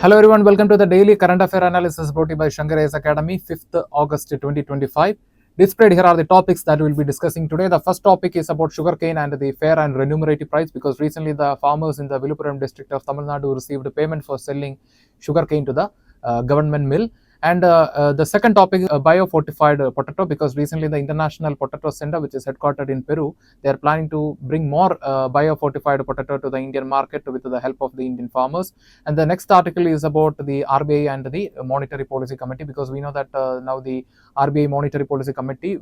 Hello everyone, welcome to the daily current affair analysis brought to you by Shankar IAS Academy, 5th August 2025. Displayed here are the topics that we will be discussing today. The first topic is about sugarcane and the fair and remunerative price, because recently the farmers in the Vipuram district of Tamil Nadu received payment for selling sugarcane to the government mill. And the second topic is bio-fortified potato, because recently the International Potato Center, which is headquartered in Peru, they are planning to bring more bio-fortified potato to the Indian market with the help of the Indian farmers. And the next article is about the RBI and the Monetary Policy Committee, because we know that now the RBI Monetary Policy Committee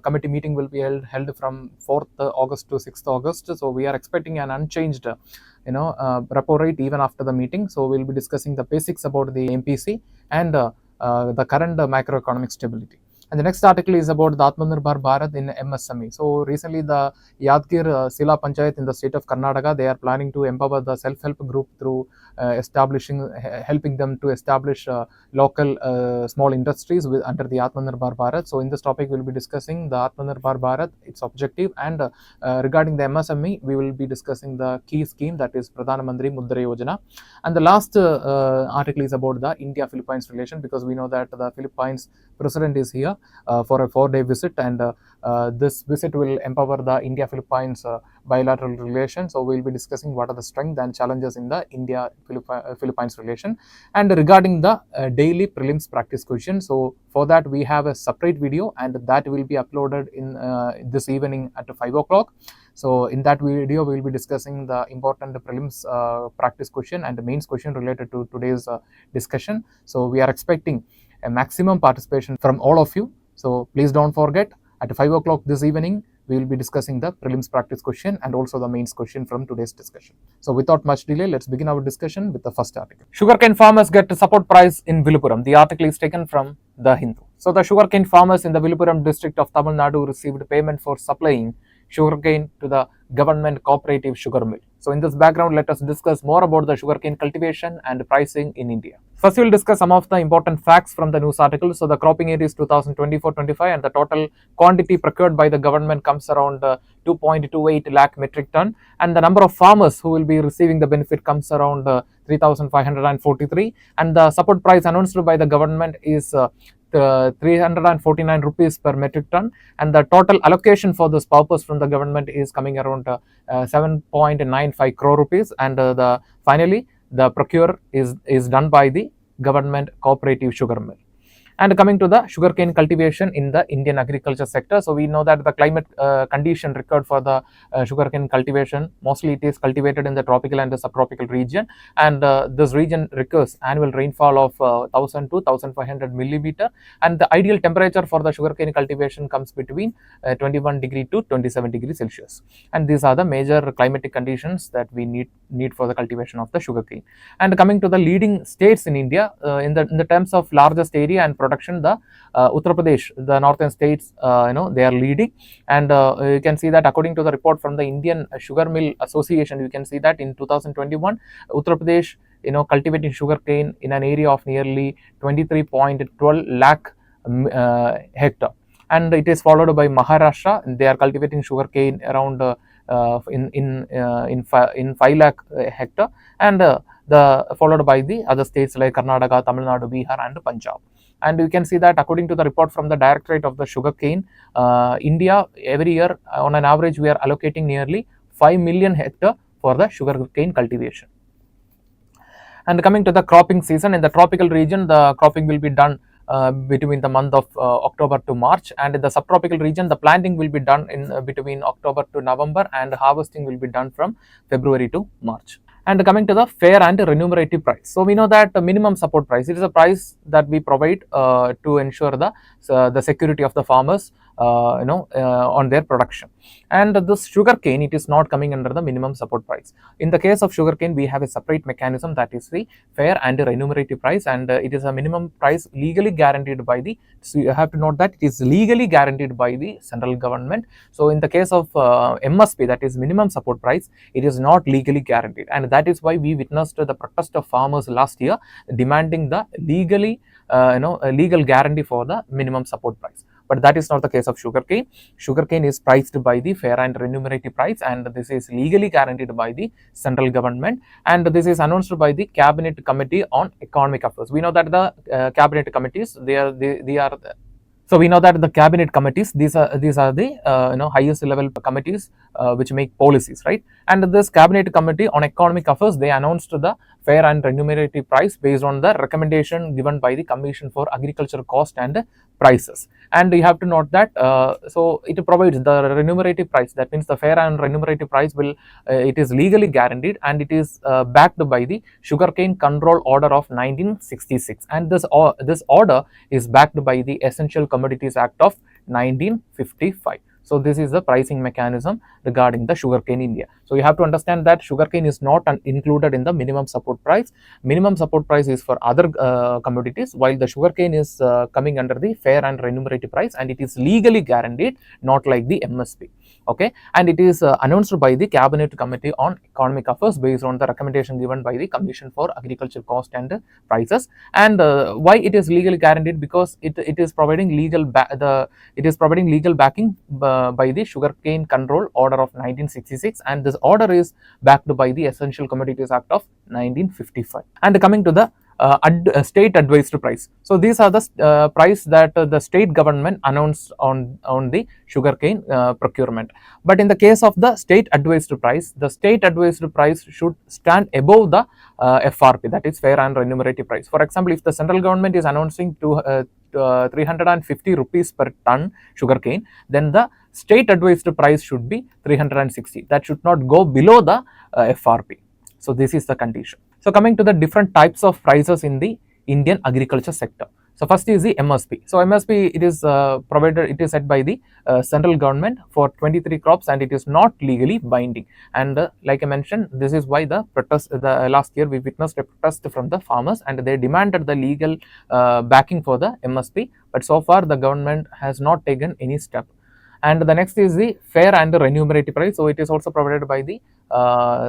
committee meeting will be held from 4th August to 6th August. So we are expecting an unchanged repo rate even after the meeting. So we'll be discussing the basics about the MPC and the current macroeconomic stability. And the next article is about the Atmanirbhar Bharat in MSME. So recently the Yadgir Sila Panchayat in the state of Karnataka, they are planning to empower the self-help group through helping them to establish local small industries under the Atmanirbhar Bharat. So in this topic we will be discussing the Atmanirbhar Bharat, its objective, and regarding the MSME we will be discussing the key scheme, that is Pradhanmantri Mudrajana. And the last article is about the India-Philippines relation, because we know that the Philippines president is here for a 4-day visit, and this visit will empower the India-Philippines bilateral relation. So we will be discussing what are the strengths and challenges in the India-Philippines relation. And regarding the daily prelims practice question, so for that we have a separate video, and that will be uploaded in this evening at 5 o'clock. So in that video we will be discussing the important prelims practice question and the mains question related to today's discussion. So we are expecting a maximum participation from all of you. So please don't forget, at 5 o'clock this evening we will be discussing the prelims practice question and also the mains question from today's discussion. So without much delay, let's begin our discussion with the first article. Sugarcane farmers get a support price in Vipuram. The article is taken from The Hindu. So the sugarcane farmers in the Vipuram district of Tamil Nadu received payment for supplying sugarcane to the government cooperative sugar mill. So in this background, let us discuss more about the sugarcane cultivation and pricing in India. First, we will discuss some of the important facts from the news article. So the cropping area is 2024-25, and the total quantity procured by the government comes around 2.28 lakh metric ton, and the number of farmers who will be receiving the benefit comes around 3,543, and the support price announced by the government is 349 rupees per metric ton, and the total allocation for this purpose from the government is coming around 7.95 crore rupees, and finally the procure is done by the government cooperative sugar mill. And coming to the sugarcane cultivation in the Indian agriculture sector, so we know that the climate condition required for the sugarcane cultivation, mostly it is cultivated in the tropical and the subtropical region, and this region requires annual rainfall of 1000 to 1500 millimeter, and the ideal temperature for the sugarcane cultivation comes between 21 degree to 27 degree Celsius, and these are the major climatic conditions that we need for the cultivation of the sugarcane. And coming to the leading states in India, in the terms of largest area and production, the Uttar Pradesh, the northern states, they are leading, and you can see that according to the report from the Indian Sugar Mill Association, you can see that in 2021 Uttar Pradesh cultivating sugarcane in an area of nearly 23.12 lakh hectare, and it is followed by Maharashtra. They are cultivating sugarcane around in 5 lakh hectare, and followed by the other states like Karnataka, Tamil Nadu, Bihar, and Punjab. And you can see that according to the report from the Directorate of the Sugarcane, India every year on an average we are allocating nearly 5 million hectare for the sugarcane cultivation. And coming to the cropping season, in the tropical region the cropping will be done between the month of October to March, and in the subtropical region the planting will be done in between October to November, and harvesting will be done from February to March. And coming to the fair and remunerative price, so we know that the minimum support price, it is a price that we provide to ensure the security of the farmers on their production. And this sugarcane, it is not coming under the minimum support price. In the case of sugarcane, we have a separate mechanism, that is the fair and remunerative price, and it is a minimum price legally guaranteed by the, so you have to note that it is legally guaranteed by the central government. So in the case of MSP, that is minimum support price, it is not legally guaranteed, and that is why we witnessed the protest of farmers last year demanding the legal guarantee for the minimum support price. but that is not the case of sugarcane. Sugarcane is priced by the fair and remunerative price, and this is legally guaranteed by the central government, and this is announced by the Cabinet Committee on Economic Affairs. We know that the cabinet committees, they are so we know that the cabinet committees, these are the highest level committees which make policies, right? And this cabinet committee on economic affairs, they announced the fair and remunerative price based on the recommendation given by the Commission for Agriculture Cost and Prices. And you have to note that so it provides the remunerative price, that means the fair and remunerative price will it is legally guaranteed, and it is backed by the Sugarcane Control Order of 1966, and this order is backed by the Essential Commodities Act of 1955. So this is the pricing mechanism regarding the sugarcane in India. So you have to understand that sugarcane is not included in the minimum support price. Minimum support price is for other commodities, while the sugarcane is coming under the fair and remunerative price, and it is legally guaranteed, not like the MSP. Okay, and it is announced by the Cabinet Committee on Economic Affairs based on the recommendation given by the Commission for Agriculture Cost and Prices. And why it is legally guaranteed? Because it is providing legal backing by the Sugarcane Control Order of 1966, and this order is backed by the Essential Commodities Act of 1955. And coming to the state advised price. So these are the price that the state government announced on the sugarcane procurement. But in the case of the state advised price, the state advised price should stand above the FRP, that is fair and remunerative price. For example, if the central government is announcing to 350 rupees per ton sugarcane, then the state advised price should be 360. That should not go below the FRP. So this is the condition. So coming to the different types of prices in the Indian agriculture sector. So first is the MSP. So MSP, it is provided, it is set by the central government for 23 crops, and it is not legally binding. And like I mentioned, this is why the protest, the last year we witnessed a protest from the farmers, and they demanded the legal backing for the MSP. But so far the government has not taken any step. And the next is the fair and remunerative price. So it is also provided by the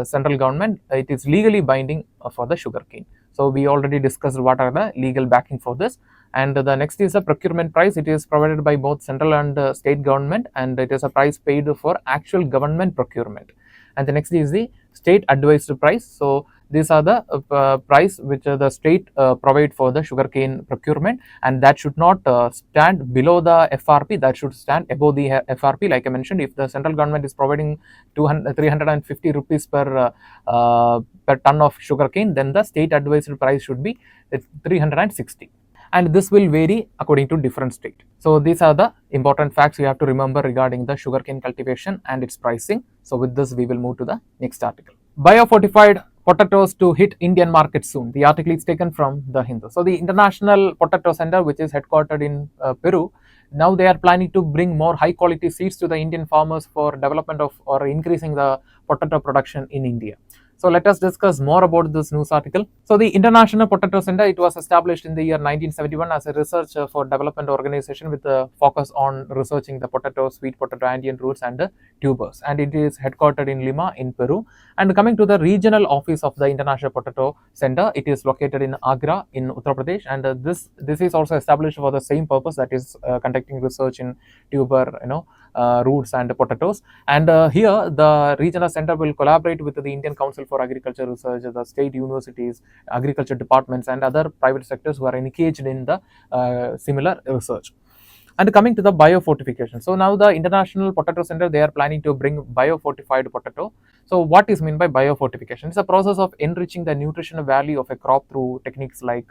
central government. It is legally binding for the sugarcane. So we already discussed what are the legal backing for this. And the next is the procurement price. It is provided by both central and state government, and it is a price paid for actual government procurement. And the next is the state advised price. So these are the price which the state provide for the sugarcane procurement, and that should not stand below the FRP, that should stand above the FRP. Like I mentioned, if the central government is providing 350 rupees per ton of sugarcane, then the state advised price should be 360. And this will vary according to different state. So these are the important facts you have to remember regarding the sugarcane cultivation and its pricing. So with this, we will move to the next article. Biofortified potatoes to hit Indian market soon. The article is taken from the Hindu. So the International Potato Center, which is headquartered in Peru, now they are planning to bring more high quality seeds to the Indian farmers for development of or increasing the potato production in India. So let us discuss more about this news article. So the International Potato Center, it was established in the year 1971 as a research for development organization with a focus on researching the potato, sweet potato, Andean roots and tubers. And it is headquartered in Lima in Peru. And coming to the regional office of the International Potato Center, it is located in Agra in Uttar Pradesh. And this is also established for the same purpose, that is conducting research in tuber, roots and potatoes. And here the regional center will collaborate with the Indian Council for Agriculture Research, the state universities, agriculture departments and other private sectors who are engaged in the similar research. And coming to the biofortification. So now the International Potato Center, they are planning to bring biofortified potato. So what is meant by biofortification? It's a process of enriching the nutritional value of a crop through techniques like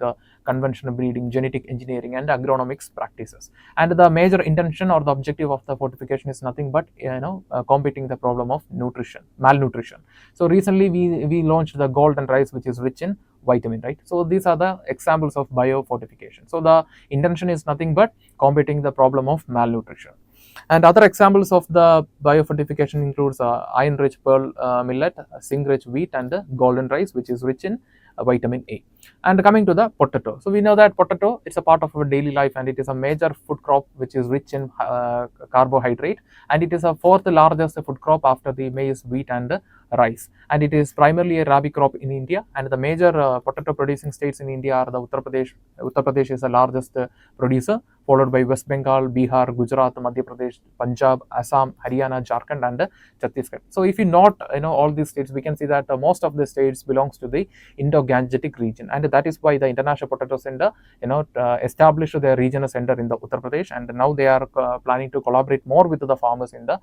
conventional breeding, genetic engineering and agronomics practices. And the major intention or the objective of the fortification is nothing but combating the problem of malnutrition. So recently we launched the golden rice, which is rich in vitamin, right? So these are the examples of biofortification. So the intention is nothing but combating the problem of malnutrition. And other examples of the biofortification includes iron-rich pearl millet, zinc-rich wheat, and golden rice, which is rich in vitamin A. And coming to the potato, so we know that potato is a part of our daily life, and it is a major food crop which is rich in carbohydrate, and it is a fourth largest food crop after the maize, wheat, and rice. And it is primarily a rabi crop in India, and the major potato producing states in India are the Uttar Pradesh. Uttar Pradesh is the largest producer, followed by West Bengal, Bihar, Gujarat, Madhya Pradesh, Punjab, Assam, Haryana, Jharkhand, and Chhattisgarh. So if you note, all these states, we can see that most of the states belongs to the Indo-Gangetic region, and that is why the International Potato Center, established their regional center in the Uttar Pradesh, and now they are planning to collaborate more with the farmers in the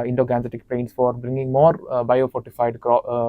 Indo-Gangetic plains for bringing more biofortified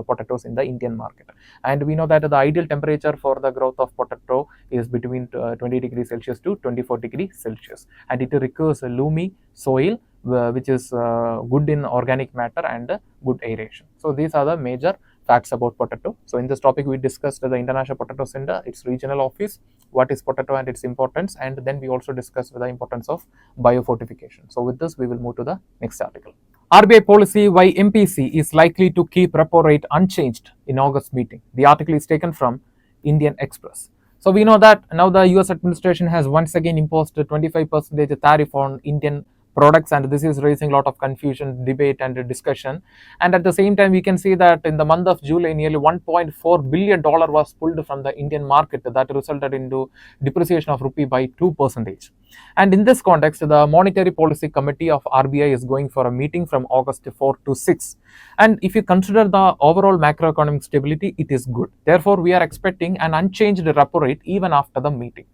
potatoes in the Indian market. And we know that the ideal temperature for the growth of potato is between 20 degrees Celsius to 24 degrees Celsius, and it requires a loamy soil which is good in organic matter and good aeration. So these are the major facts about potato. So in this topic we discussed the International Potato Center, its regional office, what is potato and its importance, and then we also discussed the importance of biofortification. So with this we will move to the next article. RBI policy why MPC is likely to keep repo rate unchanged in August meeting. The article is taken from Indian Express. So we know that now the US administration has once again imposed a 25% tariff on Indian products, and this is raising a lot of confusion, debate, and discussion. And at the same time, we can see that in the month of July, nearly $1.4 billion was pulled from the Indian market, that resulted into depreciation of rupee by 2%. And in this context, the Monetary Policy Committee of RBI is going for a meeting from August 4 to 6. And if you consider the overall macroeconomic stability, it is good. Therefore, we are expecting an unchanged repo rate even after the meeting.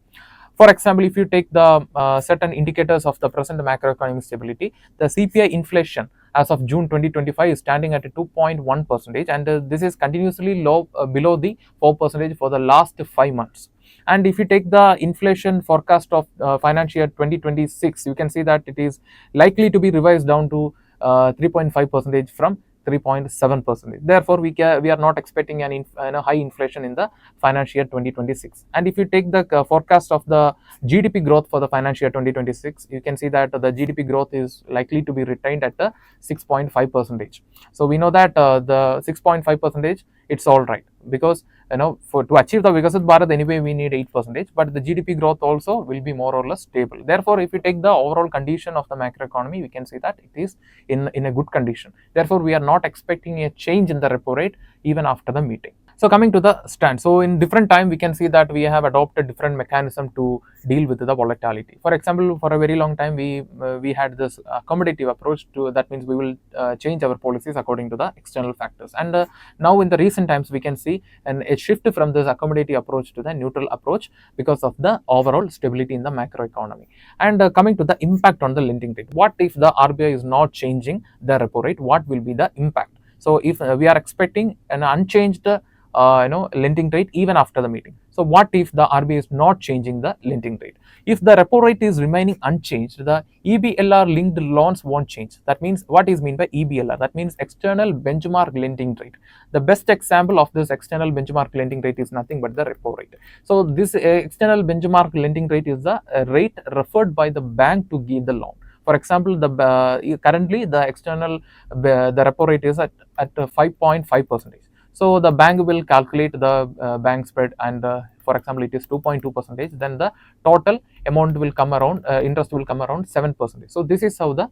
For example, if you take the certain indicators of the present macroeconomic stability, the CPI inflation as of June 2025 is standing at 2.1%, and this is continuously low, below the 4% for the last 5 months. And if you take the inflation forecast of financial year 2026, you can see that it is likely to be revised down to 3.5% from 3.7%. Therefore, we are not expecting an high inflation in the financial year 2026. And if you take the forecast of the GDP growth for the financial year 2026, you can see that the GDP growth is likely to be retained at 6.5%. So we know that the 6.5%, it's all right, because to achieve the Viksit Bharat anyway we need 8%, but the GDP growth also will be more or less stable. Therefore, if you take the overall condition of the macroeconomy, we can say that it is in a good condition. Therefore, we are not expecting a change in the repo rate even after the meeting. So coming to the stand, so in different time we can see that we have adopted different mechanism to deal with the volatility. For example, for a very long time we had this accommodative approach to, that means we will change our policies according to the external factors. And now in the recent times we can see a shift from this accommodative approach to the neutral approach because of the overall stability in the macroeconomy. And coming to the impact on the lending rate, what if the RBI is not changing the repo rate? What will be the impact? So if we are expecting an unchanged lending rate even after the meeting. So what if the RBI is not changing the lending rate? If the repo rate is remaining unchanged, the EBLR linked loans won't change. That means, what is mean by EBLR? That means external benchmark lending rate. The best example of this external benchmark lending rate is nothing but the repo rate. So this external benchmark lending rate is the rate referred by the bank to give the loan. For example, currently the external the repo rate is at 5.5%. So the bank will calculate the bank spread, and for example it is 2.2%, then the total amount will come around, interest will come around 7%. So this is how the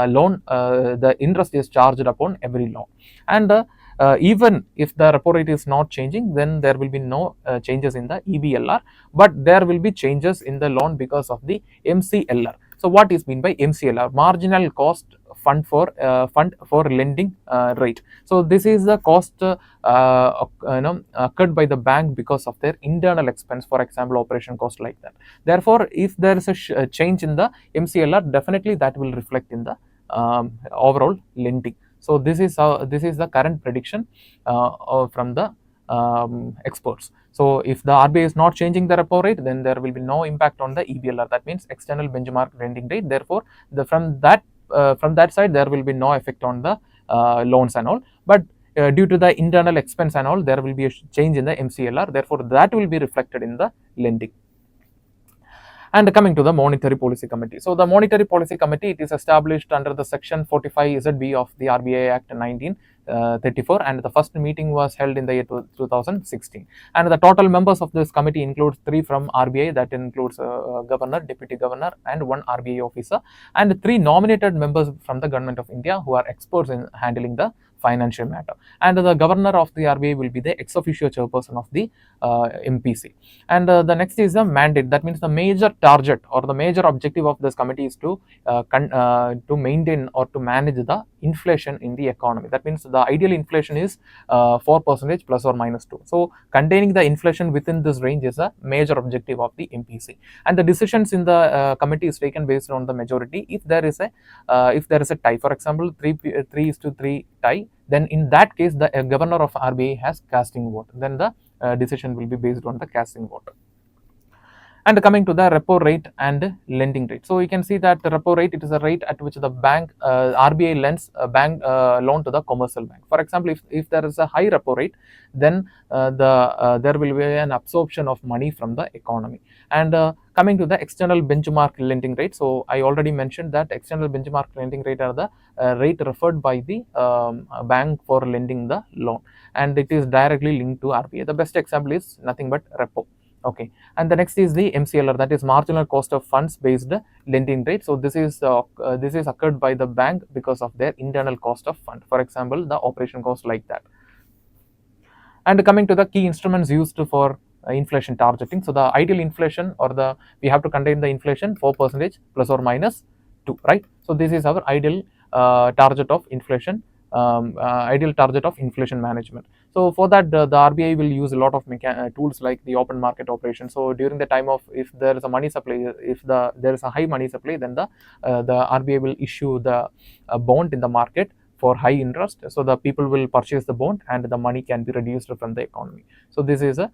loan, the interest is charged upon every loan. And even if the repo rate is not changing, then there will be no changes in the EBLR, but there will be changes in the loan because of the MCLR. So what is mean by MCLR? Marginal cost fund for lending rate. So this is the cost occurred by the bank because of their internal expense, for example operation cost, like that. Therefore, if there is a change in the MCLR, definitely that will reflect in the overall lending. So this is the current prediction from the experts. So if the RBI is not changing the repo rate, then there will be no impact on the EBLR, that means external benchmark lending rate. Therefore, from that side there will be no effect on the loans and all, but due to the internal expense and all, there will be a change in the MCLR. Therefore, that will be reflected in the lending. And coming to the Monetary Policy Committee. So the Monetary Policy Committee, it is established under the Section 45 ZB of the RBI Act 1934, and the first meeting was held in the year 2016. And the total members of this committee includes 3 from RBI, that includes governor, deputy governor, and 1 RBI officer, and 3 nominated members from the government of India who are experts in handling the financial matter. And the governor of the RBI will be the ex officio chairperson of the MPC. And the next is the mandate. That means the major target or the major objective of this committee is to maintain or to manage the inflation in the economy. That means the ideal inflation is 4% plus or minus 2. So containing the inflation within this range is a major objective of the MPC. And the decisions in the committee is taken based on the majority. If there is a tie, for example, 3:3 tie, then in that case the governor of RBI has casting vote. Then the decision will be based on the casting vote. And coming to the repo rate and lending rate. So you can see that the repo rate, it is a rate at which the bank RBI lends a bank loan to the commercial bank. For example, if there is a high repo rate, then there will be an absorption of money from the economy. And coming to the external benchmark lending rate. So I already mentioned that external benchmark lending rate are the rate referred by the bank for lending the loan, and it is directly linked to RBI. The best example is nothing but repo. Okay, and the next is the MCLR, that is marginal cost of funds based lending rate. So this is occurred by the bank because of their internal cost of fund. For example, the operation cost, like that. And coming to the key instruments used for inflation targeting. So the ideal inflation, or we have to contain the inflation 4% plus or minus 2, right? So this is our ideal target of inflation. Ideal target of inflation management. So for that, the RBI will use a lot of tools like the open market operation. So during the time of, if there is a money supply, if there is a high money supply, then the RBI will issue the bond in the market for high interest, so the people will purchase the bond and the money can be reduced from the economy. So this is a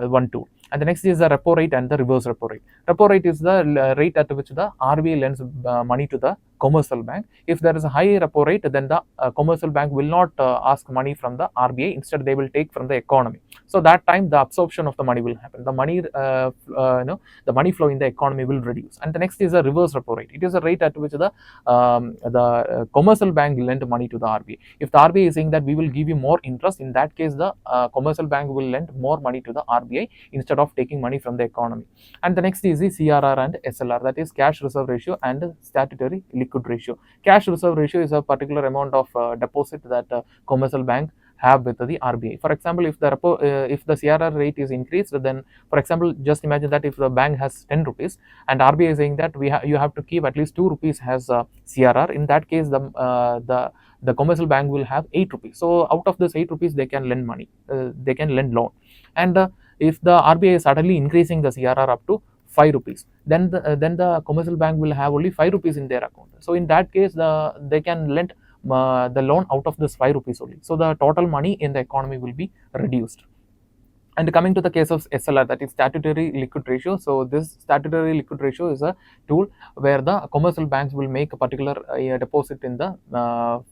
one tool. And the next is the repo rate and the reverse repo rate. Repo rate is the rate at which the RBI lends money to the commercial bank. If there is a high repo rate, then the commercial bank will not ask money from the RBI. Instead, they will take from the economy. So that time the absorption of the money will happen. The money flow in the economy will reduce. And the next is a reverse repo rate. It is a rate at which the commercial bank lend money to the RBI. If the RBI is saying that we will give you more interest, in that case the commercial bank will lend more money to the RBI instead of taking money from the economy. And the next is the CRR and SLR, that is cash reserve ratio and statutory liquid ratio. Cash reserve ratio is a particular amount of deposit that commercial bank have with the RBI. For example, if the CRR rate is increased, then for example, just imagine that if the bank has 10 rupees and RBI is saying that you have to keep at least 2 rupees as CRR. In that case, the commercial bank will have 8 rupees. So out of this 8 rupees, they can lend money, they can lend loan. And if the RBI is suddenly increasing the CRR up to 5 rupees, then the commercial bank will have only 5 rupees in their account. So in that case, they can lend the loan out of this 5 rupees only. So the total money in the economy will be reduced. And coming to the case of SLR, that is statutory liquid ratio. So this statutory liquid ratio is a tool where the commercial banks will make a particular deposit in the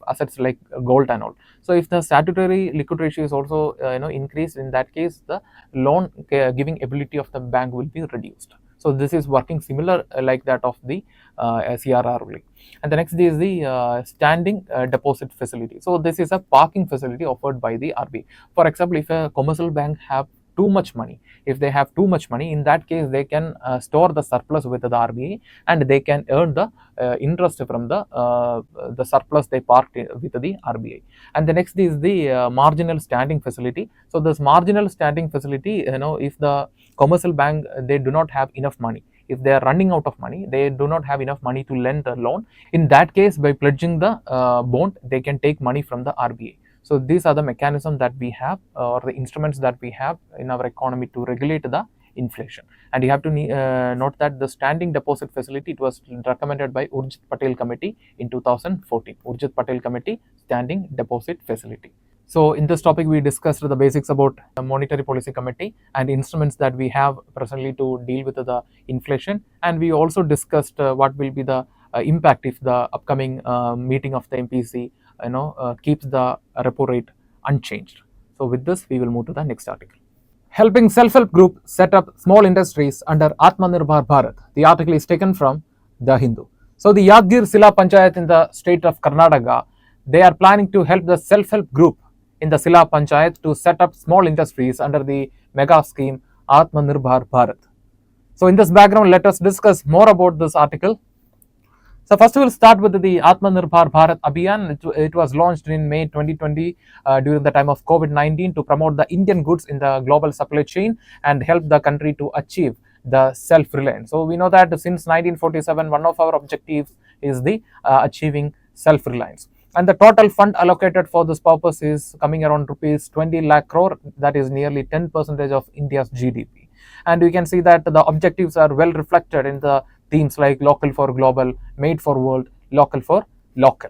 assets like gold and all. So if the statutory liquid ratio is also increased, in that case the loan giving ability of the bank will be reduced. So this is working similar like that of the CRR only. And the next is the standing deposit facility. So this is a parking facility offered by the RBI. For example, if a commercial bank have too much money, if they have too much money, in that case they can store the surplus with the RBI and they can earn the interest from the surplus they parked with the RBI. And the next is the marginal standing facility. So this marginal standing facility, if the commercial bank, they do not have enough money, if they are running out of money, they do not have enough money to lend the loan, in that case by pledging the bond, they can take money from the RBI. So these are the mechanisms that we have, or the instruments that we have in our economy to regulate the inflation. And you have to note that the standing deposit facility, it was recommended by Urjit Patel Committee in 2014. Urjit Patel Committee Standing Deposit Facility. So in this topic, we discussed the basics about the Monetary Policy Committee and instruments that we have presently to deal with the inflation. And we also discussed what will be the impact if the upcoming meeting of the MPC keeps the repo rate unchanged. So with this, we will move to the next article. Helping self-help group set up small industries under Atmanirbhar Bharat. The article is taken from The Hindu. So the Yadgir Sila Panchayat in the state of Karnataka, they are planning to help the self-help group in the Sila Panchayat to set up small industries under the mega scheme Atmanirbhar Bharat. So in this background, let us discuss more about this article. So first we will start with the Atmanirbhar Bharat Abhiyan. It was launched in May 2020 during the time of COVID-19 to promote the Indian goods in the global supply chain and help the country to achieve the self-reliance. So we know that since 1947, one of our objectives is the achieving self-reliance. And the total fund allocated for this purpose is coming around rupees 20 lakh crore, that is nearly 10% of India's GDP. And we can see that the objectives are well reflected in the themes like local for global, made for world, local for local.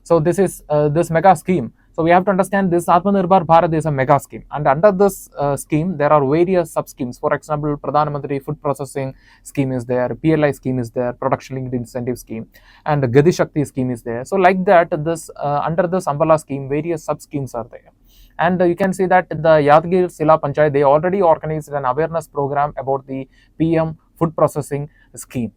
So this is this mega scheme. So we have to understand this Atmanirbhar Bharat is a mega scheme, and under this scheme there are various sub schemes. For example, Pradhanmantri Food Processing Scheme is there, PLI scheme is there, Production Linked Incentive Scheme, and the Gati Shakti scheme is there. So like that, this under this umbrella scheme, various sub schemes are there. And you can see that the Yadgir Sila Panchayat, they already organized an awareness program about the PM food processing scheme.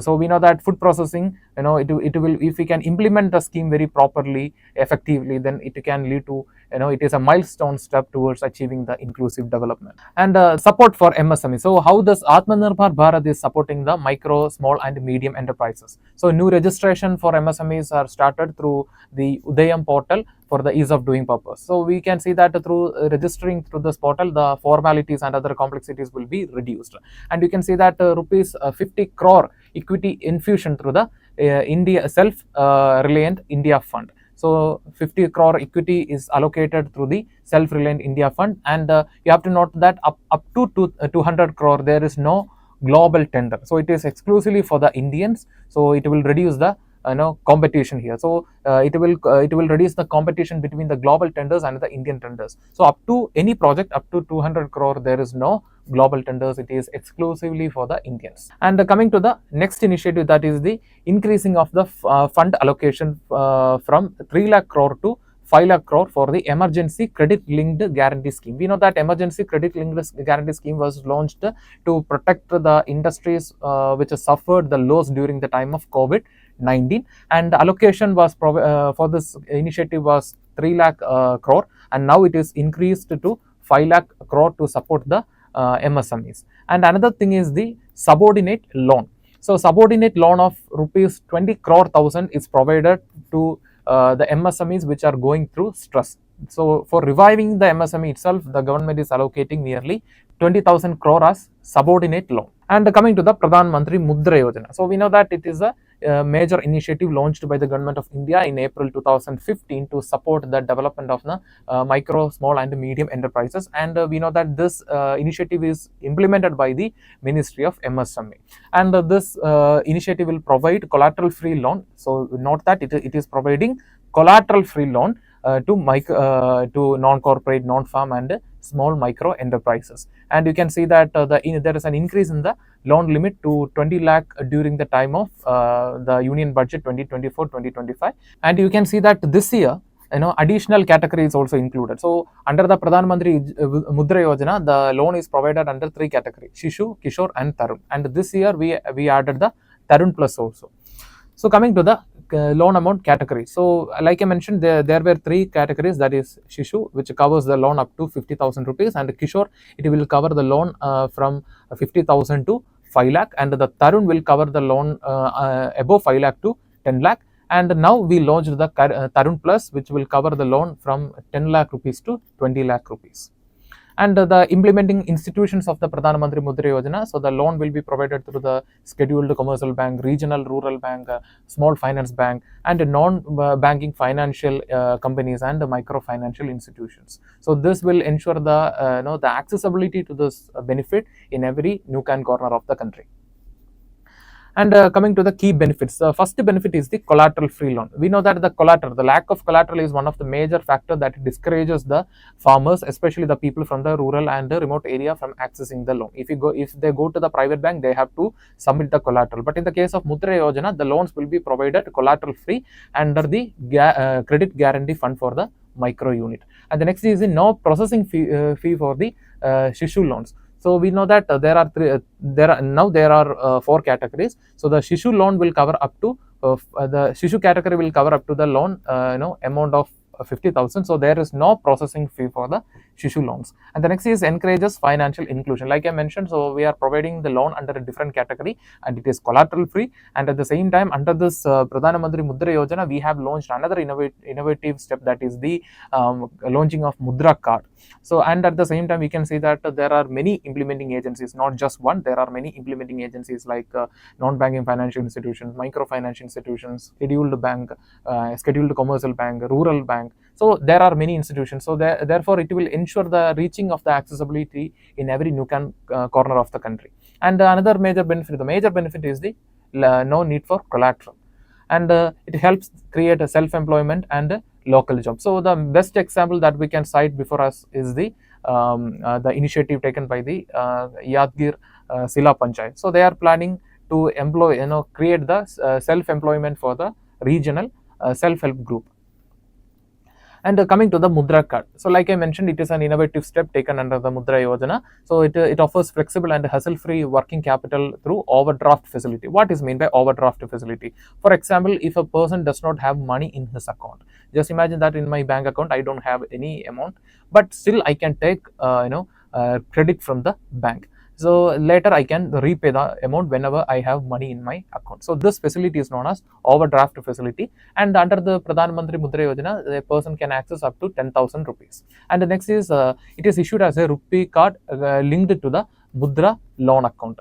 So we know that food processing, it will, if we can implement the scheme very properly, effectively, then it can lead to, it is a milestone step towards achieving the inclusive development. And support for MSME. So how does Atmanirbhar Bharat is supporting the micro, small and medium enterprises? So new registration for MSMEs are started through the Udayam portal for the ease of doing purpose. So we can see that through registering through this portal, the formalities and other complexities will be reduced. And you can see that rupees 50 crore equity infusion through the India Self-Reliant India Fund. So 50 crore equity is allocated through the Self-Reliant India Fund, and you have to note that up to 200 crore there is no global tender. So it is exclusively for the Indians. So it will reduce the competition here. So it will reduce the competition between the global tenders and the Indian tenders. So up to any project up to 200 crore there is no global tenders, it is exclusively for the Indians. And coming to the next initiative, that is the increasing of the fund allocation from 3 lakh crore to 5 lakh crore for the emergency credit linked guarantee scheme. We know that emergency credit linked guarantee scheme was launched to protect the industries which suffered the loss during the time of COVID-19, and the allocation was for this initiative was 3 lakh crore, and now it is increased to 5 lakh crore to support the MSMEs. And another thing is the subordinate loan. So subordinate loan of rupees 20 crore thousand is provided to the MSMEs which are going through stress. So for reviving the MSME itself, the government is allocating nearly 20,000 crore as subordinate loan. And coming to the Pradhanmantri Mudrajana. So we know that it is a major initiative launched by the government of India in April 2015 to support the development of the micro, small and medium enterprises. And we know that this initiative is implemented by the Ministry of MSME. And this initiative will provide collateral free loan. So note that it is providing collateral free loan to non-corporate, non-farm and small micro enterprises. And you can see that there is an increase in the loan limit to 20 lakh during the time of the Union Budget 2024-2025. And you can see that this year, additional categories also included. So under the Pradhanmantri Mudrajana, the loan is provided under 3 categories: Shishu, Kishore and Tarun. And this year we added the Tarun Plus also. So coming to the loan amount category. So like I mentioned, there were 3 categories, that is Shishu, which covers the loan up to 50,000 rupees, and Kishore, it will cover the loan from 50,000 to 5 lakh, and the Tarun will cover the loan above 5 lakh to 10 lakh. And now we launched the Tarun Plus, which will cover the loan from 10 lakh rupees to 20 lakh rupees. And the implementing institutions of the Pradhanmantri Mudrajana, so the loan will be provided through the scheduled commercial bank, regional rural bank, small finance bank, and non-banking financial companies and micro financial institutions. So this will ensure the accessibility to this benefit in every nook and corner of the country. And coming to the key benefits, the first benefit is the collateral free loan. We know that the lack of collateral is one of the major factor that discourages the farmers, especially the people from the rural and the remote area, from accessing the loan. If they go to the private bank, they have to submit the collateral. But in the case of Mudrajana, the loans will be provided collateral free under the credit guarantee fund for the micro unit. And the next is the no processing fee for the Shishu loans. So we know that there are 4 categories. So the Shishu loan will cover up to the Shishu category will cover up to the loan amount of 50,000. So there is no processing fee for the Shishu loans. And the next is encourages financial inclusion. Like I mentioned, so we are providing the loan under a different category, and it is collateral free. And at the same time, under this Pradhanmantri Mudrajana, we have launched another innovative step, that is the launching of Mudra Card. So, and at the same time, we can see that there are many implementing agencies, not just one. There are many implementing agencies like non-banking financial institutions, microfinance institutions, scheduled commercial bank, rural bank. So there are many institutions. So therefore, it will ensure the reaching of the accessibility in every nook and corner of the country. And another major benefit, the major benefit is the no need for collateral, and it helps create a self-employment and local job. So the best example that we can cite before us is the initiative taken by the Yadgir Sila Panchayat. So they are planning to employ, create the self-employment for the regional self-help group. And coming to the Mudra Card, so like I mentioned, it is an innovative step taken under the Mudra Yojana. So it offers flexible and hassle-free working capital through overdraft facility. What is meant by overdraft facility? For example, if a person does not have money in his account, just imagine that in my bank account I don't have any amount, but still I can take credit from the bank. So later I can repay the amount whenever I have money in my account. So this facility is known as overdraft facility, and under the Pradhanmantri Mudra Yojana, the person can access up to 10,000 rupees. And the next is it is issued as a rupee card linked to the Mudra loan account.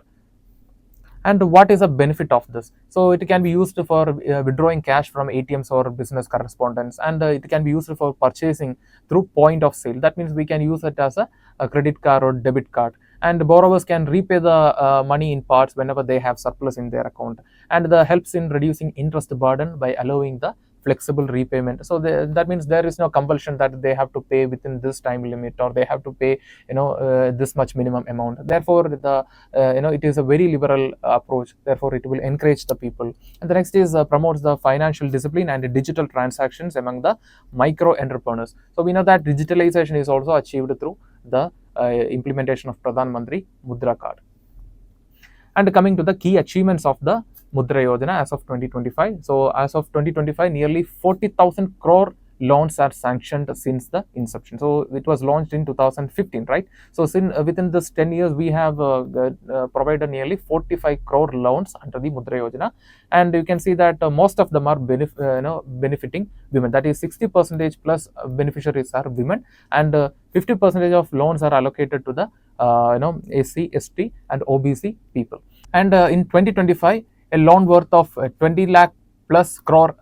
And what is the benefit of this? So it can be used for withdrawing cash from ATMs or business correspondents, and it can be used for purchasing through point of sale. That means we can use it as a credit card or debit card, and borrowers can repay the money in parts whenever they have surplus in their account. And that helps in reducing interest burden by allowing the flexible repayment. So that means there is no compulsion that they have to pay within this time limit, or they have to pay this much minimum amount. Therefore the it is a very liberal approach. Therefore it will encourage the people. And the next is promotes the financial discipline and digital transactions among the micro entrepreneurs. So we know that digitalization is also achieved through the implementation of Pradhan Mantri Mudra Card. And coming to the key achievements of the Mudra Yojana as of 2025. So as of 2025, nearly 40,000 crore loans are sanctioned since the inception. So it was launched in 2015, right? So within this 10 years, we have provided nearly 45 crore loans under the Mudra Yojana, and you can see that most of them are benefiting women. That is 60% plus beneficiaries are women, and 50% of loans are allocated to the SC, ST, and OBC people. And in 2025, a loan worth of 20 lakh plus crore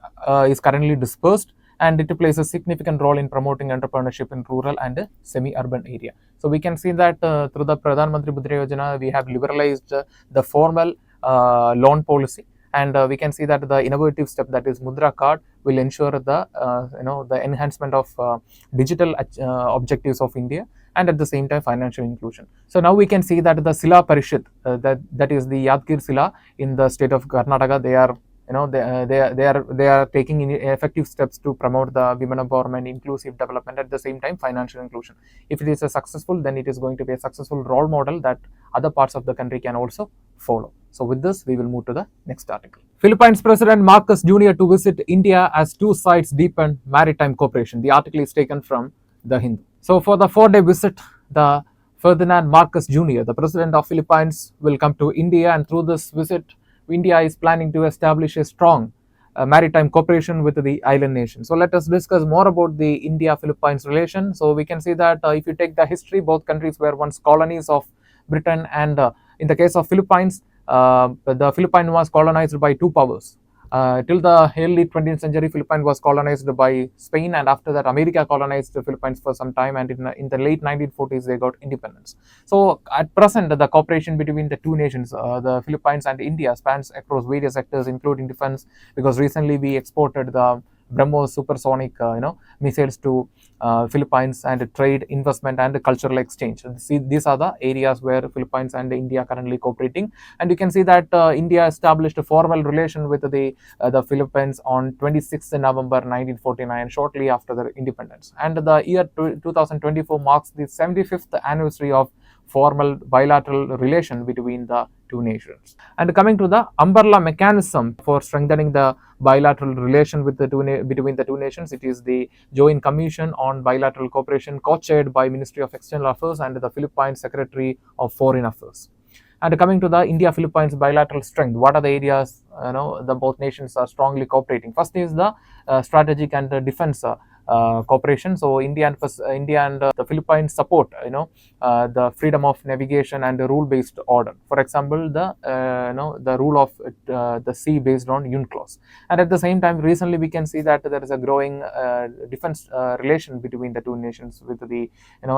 is currently dispersed, and it plays a significant role in promoting entrepreneurship in rural and semi-urban area. So we can see that through the Pradhan Mantri Mudra Yojana, we have liberalized the formal loan policy, and we can see that the innovative step, that is Mudra Card, will ensure the the enhancement of digital objectives of India, and at the same time financial inclusion. So now we can see that the Sila Parishad, that is the Yadgir Sila in the state of Karnataka, they are they are taking effective steps to promote the women empowerment, inclusive development, at the same time financial inclusion. If it is a successful, then it is going to be a successful role model that other parts of the country can also follow. So with this, we will move to the next article. Philippines President Marcos Jr. to visit India as two sides deepen maritime cooperation. The article is taken from The Hindu. So for the 4-day visit, the Ferdinand Marcos Jr., the President of Philippines, will come to India, and through this visit, India is planning to establish a strong maritime cooperation with the island nation. So let us discuss more about the India-Philippines relation. So we can see that if you take the history, both countries were once colonies of Britain, and in the case of Philippines, the Philippines was colonized by two powers. Till the early 20th century, Philippines was colonized by Spain, and after that America colonized the Philippines for some time, and in the late 1940s they got independence. So at present, the cooperation between the two nations, the Philippines and India, spans across various sectors including defense, because recently we exported the BrahMos supersonic missiles to Philippines, and trade, investment, and cultural exchange. See, these are the areas where Philippines and India are currently cooperating. And you can see that India established a formal relation with the Philippines on 26th November 1949, shortly after their independence. And the year 2024 marks the 75th anniversary of formal bilateral relation between the two nations. And coming to the umbrella mechanism for strengthening the bilateral relation with between the two nations, it is the Joint Commission on Bilateral Cooperation, co-chaired by Ministry of External Affairs and the Philippines Secretary of Foreign Affairs. And coming to the India-Philippines bilateral strength, what are the areas the both nations are strongly cooperating? First is the strategic and defense cooperation. So India and the Philippines support the freedom of navigation and the rule-based order. For example, the rule of the sea based on UNCLOS. And at the same time, recently we can see that there is a growing defense relation between the two nations with the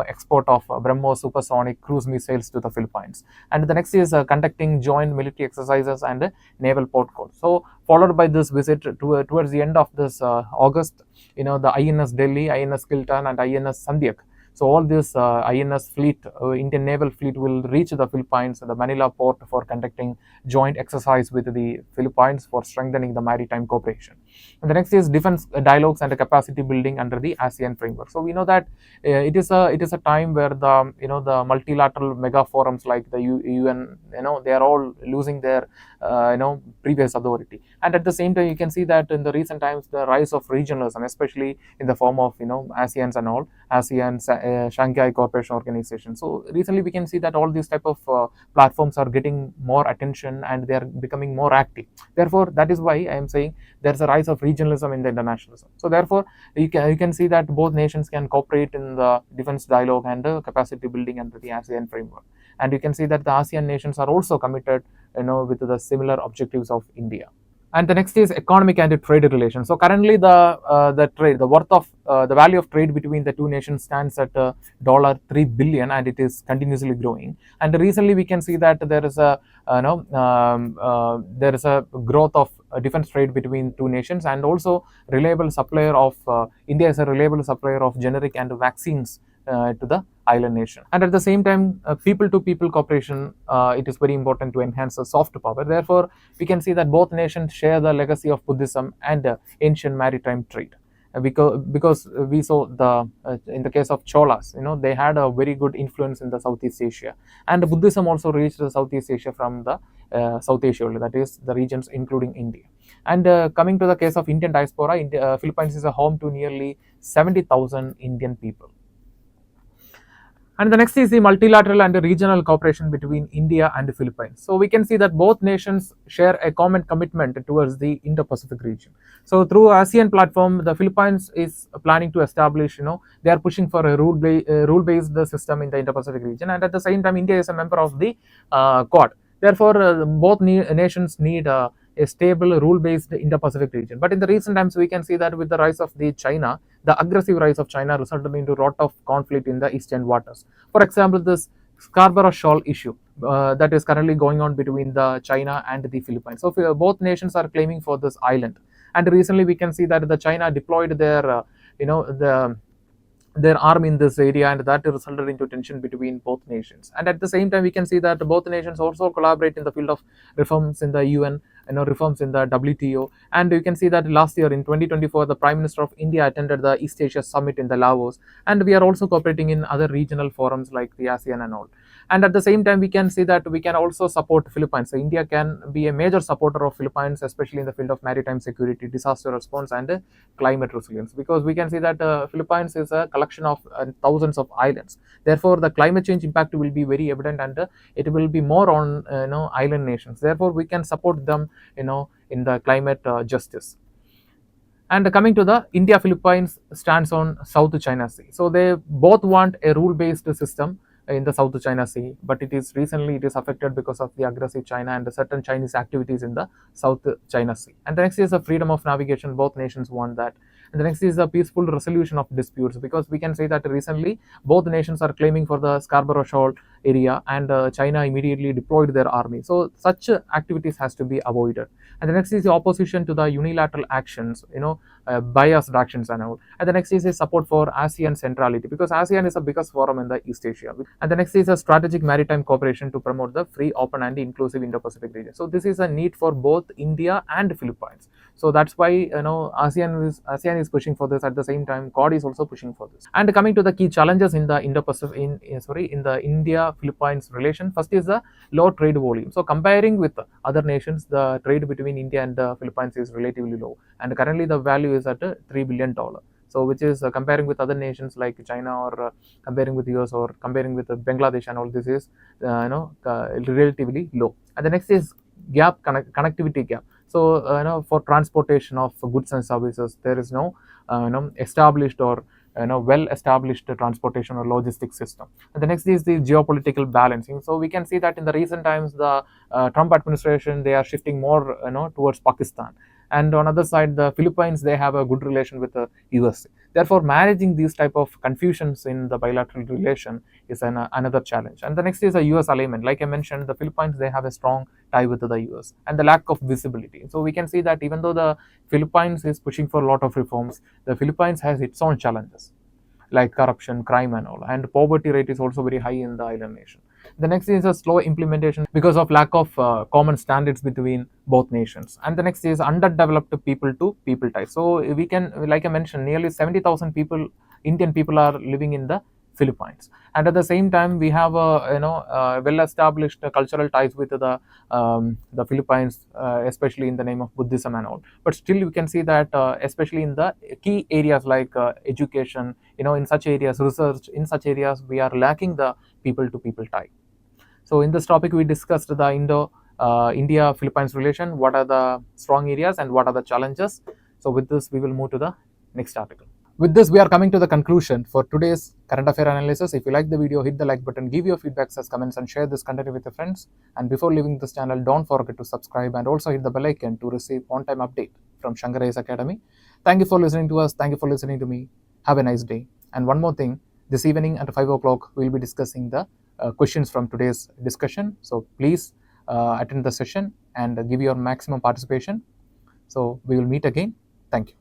export of BrahMos supersonic cruise missiles to the Philippines. And the next is conducting joint military exercises and naval port code. So followed by this visit towards the end of this August, the INS Delhi, INS Kiltan, and INS Sandhyak. So all this INS fleet, Indian naval fleet, will reach the Philippines, the Manila port, for conducting joint exercise with the Philippines for strengthening the maritime cooperation. And the next is defense dialogues and capacity building under the ASEAN framework. So we know that it is a time where the multilateral mega forums like the UN, they are all losing their previous authority. And at the same time, you can see that in the recent times, the rise of regionalism, especially in the form of ASEANs and all ASEAN, Shanghai Cooperation Organization. So recently we can see that all these type of platforms are getting more attention and they are becoming more active. Therefore, that is why I am saying there's a rise of regionalism in the internationalism. So therefore, you can see that both nations can cooperate in the defense dialogue and capacity building under the ASEAN framework. And you can see that the ASEAN nations are also committed with the similar objectives of India. And the next is economic and trade relations. So currently the value of trade between the two nations stands at $3 billion, and it is continuously growing. And recently we can see that there is a growth of defense trade between two nations, and also reliable supplier of India is a reliable supplier of generic and vaccines to the island nation. And at the same time, people to people cooperation, it is very important to enhance the soft power. Therefore, we can see that both nations share the legacy of Buddhism and ancient maritime trade. Because we saw in the case of Cholas, they had a very good influence in the Southeast Asia, and Buddhism also reached the Southeast Asia from the South Asia, that is the regions including India. And coming to the case of Indian diaspora, Philippines is a home to nearly 70,000 Indian people. And the next is the multilateral and regional cooperation between India and the Philippines. So we can see that both nations share a common commitment towards the Indo-Pacific region. So through ASEAN platform, the Philippines is planning to establish, they are pushing for a rule-based system in the Indo-Pacific region. And at the same time, India is a member of the Quad. Therefore, both nations need a stable rule-based Indo-Pacific region. But in the recent times, we can see that with the rise of China, the aggressive rise of China resulted into a lot of conflict in the eastern waters. For example, this Scarborough Shoal issue that is currently going on between the China and the Philippines. So both nations are claiming for this island. And recently we can see that the China deployed their their arm in this area, and that resulted into tension between both nations. And at the same time, we can see that both nations also collaborate in the field of reforms in the UN, reforms in the WTO. And you can see that last year in 2024, the Prime Minister of India attended the East Asia Summit in the Laos, and we are also cooperating in other regional forums like the ASEAN and all. And at the same time, we can see that we can also support Philippines. So India can be a major supporter of Philippines, especially in the field of maritime security, disaster response, and climate resilience, because we can see that Philippines is a collection of thousands of islands. Therefore, the climate change impact will be very evident, and it will be more on island nations. Therefore, we can support them in the climate justice. And coming to the India-Philippines stance on South China Sea. So they both want a rule-based system in the South China Sea, but it is affected because of the aggressive China and certain Chinese activities in the South China Sea. And the next is the freedom of navigation. Both nations want that. And the next is the peaceful resolution of disputes, because we can say that recently both nations are claiming for the Scarborough Shoal area, and China immediately deployed their army. So such activities has to be avoided. And the next is the opposition to the unilateral actions, biased actions and all. And the next is support for ASEAN centrality, because ASEAN is the biggest forum in the East Asia. And the next is a strategic maritime cooperation to promote the free, open, and inclusive Indo-Pacific region. So this is a need for both India and Philippines. So that's why ASEAN is pushing for this. At the same time, Quad is also pushing for this. And coming to the key challenges in the Indo-Pacific, in the India-Philippines relation, first is the low trade volume. So comparing with other nations, the trade between India and the Philippines is relatively low, and currently the value is at $3 billion. So which is comparing with other nations like China, or comparing with US, or comparing with Bangladesh and all, this is relatively low. And the next is connectivity gap. So for transportation of goods and services, there is no established or well established transportation or logistics system. And the next is the geopolitical balancing. So we can see that in the recent times, the Trump administration, they are shifting more towards Pakistan, and on other side, the Philippines, they have a good relation with the US. Therefore, managing these type of confusions in the bilateral relation is another challenge. And the next is a US alignment. Like I mentioned, the Philippines, they have a strong tie with the US, and the lack of visibility. So we can see that even though the Philippines is pushing for a lot of reforms, the Philippines has its own challenges like corruption, crime, and all. And poverty rate is also very high in the island nation. The next is a slow implementation because of lack of common standards between both nations. And the next is underdeveloped people to people ties. So we can, like I mentioned, nearly 70,000 people, Indian people, are living in the Philippines, and at the same time we have well established cultural ties with the Philippines, especially in the name of Buddhism and all. But still we can see that especially in the key areas like education, in such areas, research, in such areas, we are lacking the people to people tie. So in this topic we discussed the India Philippines relation, what are the strong areas and what are the challenges. So with this we will move to the next article. With this, we are coming to the conclusion for today's current affair analysis. If you like the video, hit the like button, give your feedbacks as comments, and share this content with your friends. And before leaving this channel, don't forget to subscribe and also hit the bell icon to receive on-time update from Shankar IAS Academy. Thank you for listening to us. Thank you for listening to me. Have a nice day. And one more thing, this evening at 5 o'clock, we will be discussing the questions from today's discussion. So please attend the session and give your maximum participation. So we will meet again. Thank you.